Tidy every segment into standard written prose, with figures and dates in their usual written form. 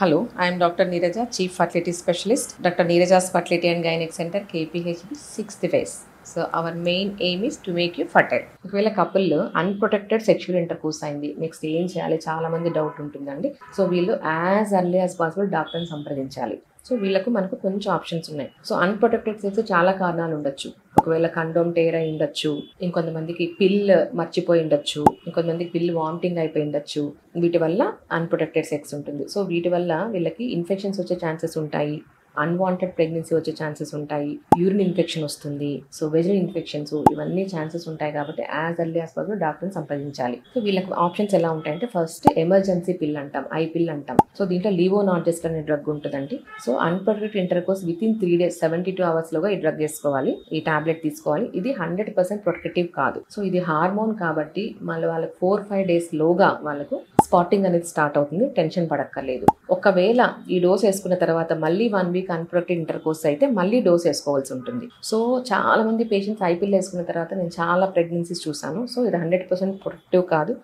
Hello, I am Dr. Neeraja, Chief Fertility Specialist, Dr. Neeraja's Fertility and Gynec Center, KPHB, 6th phase. So our main aim is to make you fertile. ఒకవేళ couple unprotected sexual intercourse అయింది, next ఏం చేయాలి, చాలా మంది doubt ఉంటుందండి. So వీళ్ళు as early as possible డాక్టర్ని సంప్రదించాలి. సో వీళ్ళకు మనకు కొంచెం ఆప్షన్స్ ఉన్నాయి. సో అన్ప్రొటెక్టెడ్ సెక్స్ చాలా కారణాలు ఉండొచ్చు. ఒకవేళ కండోమ్ టేర్ అయి ఉండొచ్చు, ఇంకొంతమందికి పిల్ మర్చిపోయి ఉండొచ్చు, ఇంకొంతమందికి పిల్ వామిటింగ్ అయిపోయి ఉండొచ్చు. వీటి వల్ల అన్ప్రొటెక్టెడ్ సెక్స్ ఉంటుంది. సో వీటి వల్ల వీళ్ళకి ఇన్ఫెక్షన్స్ వచ్చే ఛాన్సెస్ ఉంటాయి, అన్వాంటెడ్ ప్రెగ్నెన్సీ వచ్చే ఛాన్సెస్ ఉంటాయి, యూరిన్ ఇన్ఫెక్షన్ వస్తుంది, సో వెజినల్ ఇన్ఫెక్షన్స్, ఇవన్నీ ఛాన్సెస్ ఉంటాయి. కాబట్టి యాజ్ ఎర్లీ యాజ్ పాసిబుల్ డాక్టర్ని సంప్రదించాలి. సో వీళ్ళకి ఆప్షన్స్ ఎలా ఉంటాయంటే, ఫస్ట్ ఎమర్జెన్సీ పిల్ అంటాం, ఐ పిల్ అంటాం. సో దీంట్లో లీవోనార్జెస్ట్ అనే డ్రగ్ ఉంటుందండి. So unprotected intercourse with in 3 days 72 hours లోగా ఈ డ్రగ్ వేసుకోవాలి, ఈ టాబ్లెట్ తీసుకోవాలి. ఇది 100% ప్రొటెక్టివ్ కాదు. సో ఇది హార్మోన్ కాబట్టి మళ్ళీ వాళ్ళకి 4-5 days లోగా వాళ్ళకు స్పాటింగ్ అనేది స్టార్ట్ అవుతుంది. టెన్షన్ పడక్కర్లేదు. ఒకవేళ ఈ డోస్ వేసుకున్న తర్వాత మళ్ళీ 1 week అన్ప్రొటెక్టెడ్ ఇంటర్కోర్స్ అయితే మళ్ళీ డోస్ వేసుకోవాల్సి ఉంటుంది. సో చాలా మంది పేషెంట్స్ ఐపీఎల్ వేసుకున్న తర్వాత నేను చాలా ప్రెగ్నెన్సీస్ చూసాను. సో ఇది 100% ప్రొటెక్టివ్ కాదు,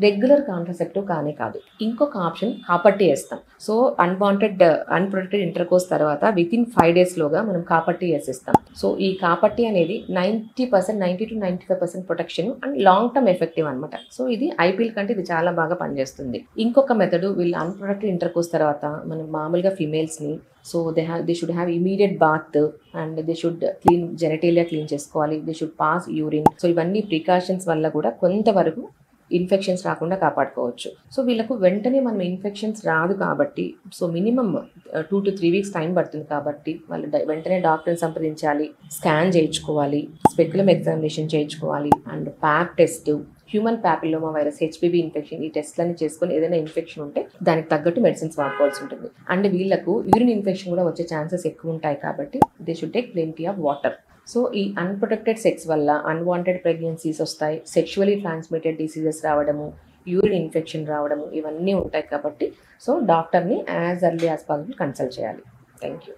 రెగ్యులర్ కాంట్రసెప్టివ్ కానే కాదు. ఇంకొక ఆప్షన్ కాపట్టి వేస్తాం. సో అన్ప్రొటెక్టెడ్ ఇంటర్కోర్స్ తర్వాత విత్ ఇన్ 5 days లోగా మనం కాపట్టి వేసేస్తాం. సో ఈ కాపట్టి అనేది 90% to 95% protection and long term effective అనమాట. సో ఇది ఐపీఎల్ కంటే ఇది చాలా బాగా పనిచేస్తుంది. ఇంకొక మెథడ్, వీళ్ళు అన్ప్రొటెక్టెడ్ ఇంటర్కోర్స్ తర్వాత మనం మామూలుగా ఫిమేల్స్ని, so they should have immediate bath and they should genitalia clean చేసుకోవాలి, they should pass urine. So ఇవన్నీ ప్రికాషన్స్ వల్ల కూడా కొంతవరకు ఇన్ఫెక్షన్స్ రాకుండా కాపాడుకోవచ్చు. సో వీళ్ళకు వెంటనే మనం ఇన్ఫెక్షన్స్ రాదు కాబట్టి, so minimum 2 to 3 weeks time పడుతుంది కాబట్టి వాళ్ళు వెంటనే డాక్టర్ని సంప్రదించాలి, స్కాన్ చేయించుకోవాలి, స్పెక్యులమ్ ఎగ్జామినేషన్ చేయించుకోవాలి, and Pap test, human papilloma virus, HPV infection, ఈ టెస్ట్లన్నీ చేసుకొని ఏదైనా ఇన్ఫెక్షన్ ఉంటే దానికి తగ్గట్టు మెడిసిన్స్ వాడుకోవాల్సి ఉంటుంది. అండ్ వీళ్ళకు యూరిన్ ఇన్ఫెక్షన్ కూడా వచ్చే ఛాన్సెస్ ఎక్కువ ఉంటాయి కాబట్టి they should take plenty of water. So ఈ అన్ప్రొటెక్టెడ్ సెక్స్ వల్ల అన్వాంటెడ్ ప్రెగ్నెన్సీస్ వస్తాయి, సెక్షువలీ ట్రాన్స్మిటెడ్ డిసీజెస్ రావడము, యూరిన్ ఇన్ఫెక్షన్ రావడము, ఇవన్నీ ఉంటాయి కాబట్టి సో డాక్టర్ని as early as possible consult చేయాలి. Thank you.